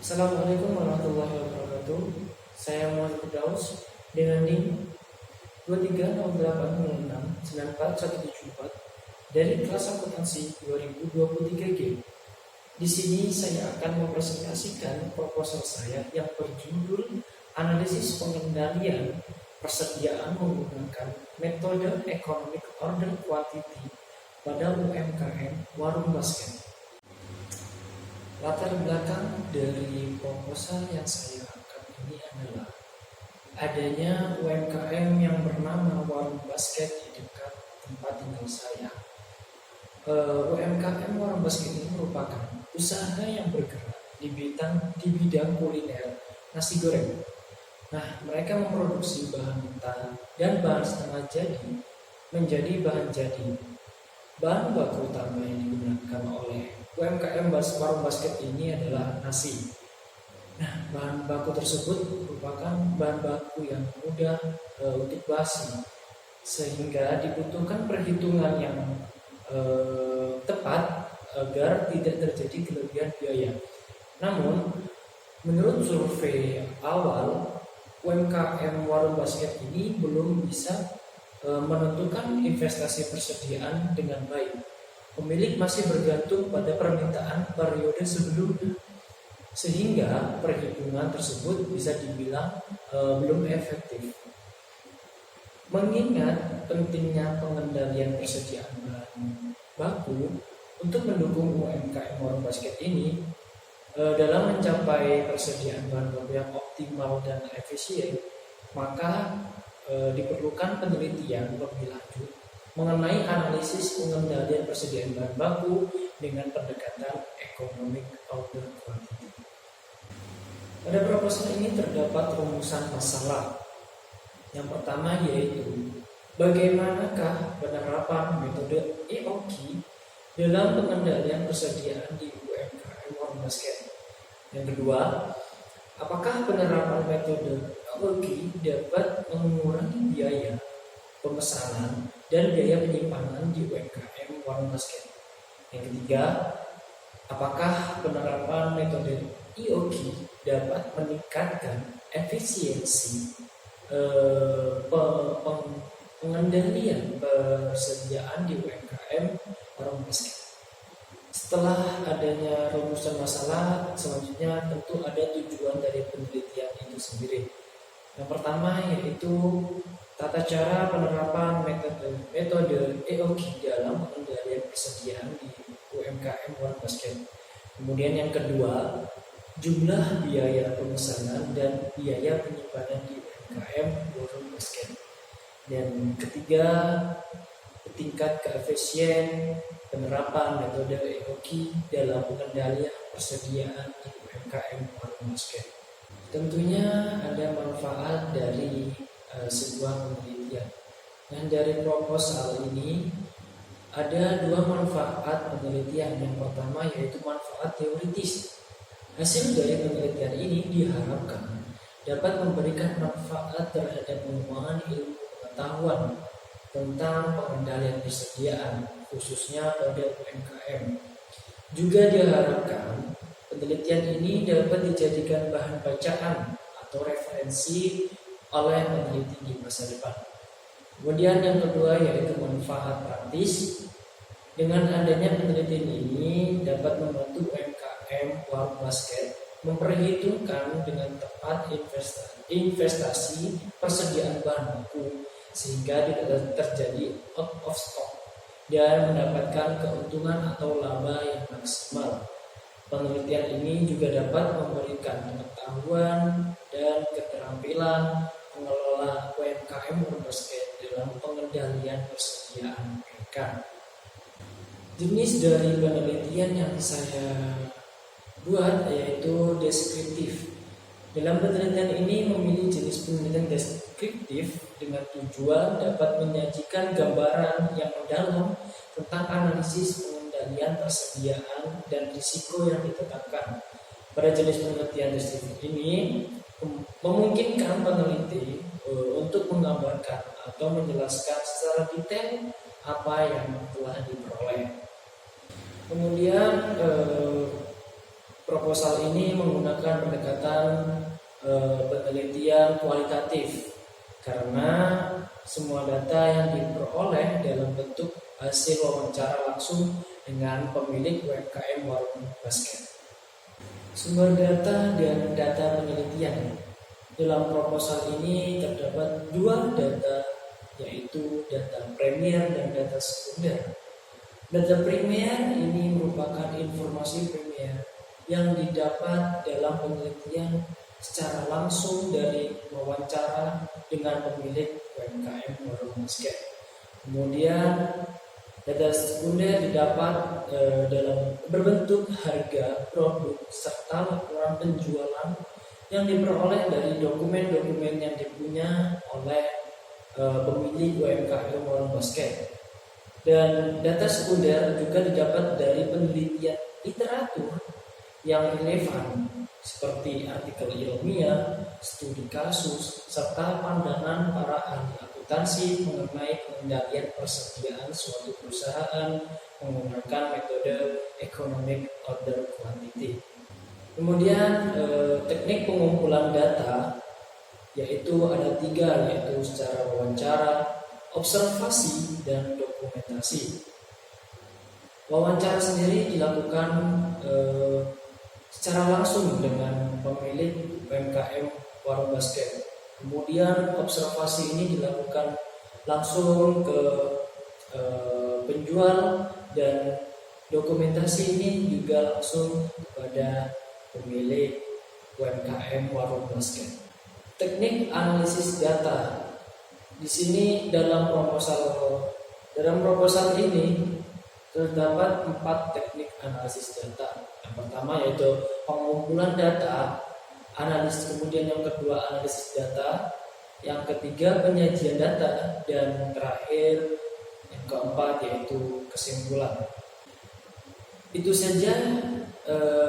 Assalamualaikum warahmatullahi wabarakatuh. Saya Muhammad Firdaus dengan NIM 230806947174 dari kelas akuntansi 2023G. Di sini saya akan mempresentasikan proposal saya yang berjudul Analisis Pengendalian Persediaan Menggunakan Metode Economic Order Quantity pada UMKM Warung Basket. Latar belakang dari proposal yang saya angkat ini adalah adanya UMKM yang bernama Warung Basket di dekat tempat tinggal saya. UMKM Warung Basket ini merupakan usaha yang bergerak di bidang kuliner nasi goreng. Nah, mereka memproduksi bahan mentah dan bahan setengah jadi menjadi bahan jadi. Bahan baku utama yang digunakan oleh UMKM Warung Basket ini adalah nasi. Nah, bahan baku tersebut merupakan bahan baku yang mudah untuk basi, sehingga dibutuhkan perhitungan yang tepat agar tidak terjadi kelebihan biaya. Namun, menurut survei awal, UMKM Warung Basket ini belum bisa menentukan investasi persediaan dengan baik. Pemilik masih bergantung pada permintaan periode sebelumnya, sehingga perhitungan tersebut bisa dibilang belum efektif. Mengingat pentingnya pengendalian persediaan bahan baku untuk mendukung UMKM Warung Basket ini dalam mencapai persediaan bahan baku yang optimal dan efisien, maka diperlukan penelitian lebih lanjut mengenai analisis pengendalian persediaan bahan baku dengan pendekatan economic order quantity. Pada proposal ini terdapat rumusan masalah. Yang pertama yaitu bagaimanakah penerapan metode EOQ dalam pengendalian persediaan di UMKM Warung Basket. Yang kedua, apakah penerapan metode EOQ dapat mengurangi biaya pemesanan dan biaya penyimpanan di UMKM Warung Basket. Yang ketiga, apakah penerapan metode EOQ dapat meningkatkan efisiensi pengendalian persediaan di UMKM Warung Basket. Setelah adanya rumusan masalah, selanjutnya tentu ada tujuan dari penelitian itu sendiri. Yang pertama yaitu tata cara penerapan metode EOQ dalam pengendalian persediaan di UMKM Warung Basket. Kemudian yang kedua, jumlah biaya pemesanan dan biaya penyimpanan di UMKM Warung Basket. Dan ketiga, tingkat keefisien penerapan metode EOQ dalam pengendalian persediaan di UMKM Warung Basket. Tentunya ada manfaat dari sebuah penelitian. Dan dari proposal ini ada dua manfaat penelitian. Yang pertama yaitu manfaat teoritis. Hasil dari penelitian ini diharapkan dapat memberikan manfaat terhadap pengembangan ilmu pengetahuan tentang pengendalian persediaan, khususnya pada UMKM. Juga diharapkan penelitian ini dapat dijadikan bahan bacaan atau referensi oleh peneliti di masa depan. Kemudian yang kedua yaitu manfaat praktis. Dengan adanya penelitian ini dapat membantu UMKM Warung Basket memperhitungkan dengan tepat investasi persediaan bahan baku sehingga tidak terjadi out of stock dan mendapatkan keuntungan atau laba yang maksimal. Penelitian ini juga dapat memberikan pengetahuan dan keterampilan pengelola UMKM Warung Basket dalam pengendalian persediaan mereka. Jenis dari penelitian yang saya buat yaitu deskriptif. Dalam penelitian ini memilih jenis penelitian deskriptif dengan tujuan dapat menyajikan gambaran yang mendalam tentang analisis pengendalian persediaan dan risiko yang ditetapkan. Pada jenis penelitian deskriptif ini memungkinkan peneliti untuk menggambarkan atau menjelaskan secara detail apa yang telah diperoleh. Kemudian proposal ini menggunakan pendekatan penelitian kualitatif karena semua data yang diperoleh dalam bentuk hasil wawancara langsung dengan pemilik UMKM warung basket. Sumber data dan data penelitian. Dalam proposal ini terdapat dua data, yaitu data primer dan data sekunder. Data primer ini merupakan informasi primer yang didapat dalam penelitian secara langsung dari wawancara dengan pemilik UMKM warung basket. Kemudian data sekunder didapat dalam berbentuk harga produk serta laporan penjualan yang diperoleh dari dokumen-dokumen yang dipunya oleh pemilik UMKM warung basket. Dan data sekunder juga didapat dari penelitian literatur yang relevan seperti artikel ilmiah, studi kasus, serta pandangan para ahli akuntansi mengenai pengendalian persediaan suatu perusahaan menggunakan metode economic order quantity. Kemudian teknik pengumpulan data yaitu ada tiga, yaitu secara wawancara, observasi, dan dokumentasi. Wawancara sendiri dilakukan secara langsung dengan pemilik UMKM warung basket. Kemudian observasi ini dilakukan langsung ke penjual, dan dokumentasi ini juga langsung kepada pemilik UMKM warung basket. Teknik analisis data. Di sini dalam proposal ini terdapat 4 teknik analisis data. Yang pertama yaitu pengumpulan data, kemudian yang kedua analisis data, yang ketiga penyajian data, dan terakhir yang keempat yaitu kesimpulan. Itu saja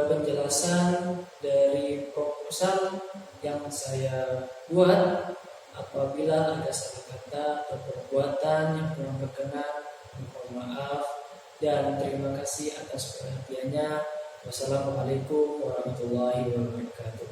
penjelasan dari proposal yang saya buat. Apabila ada salah kata atau perbuatan yang kurang berkenan, mohon maaf dan terima kasih atas perhatiannya. Wassalamualaikum warahmatullahi wabarakatuh.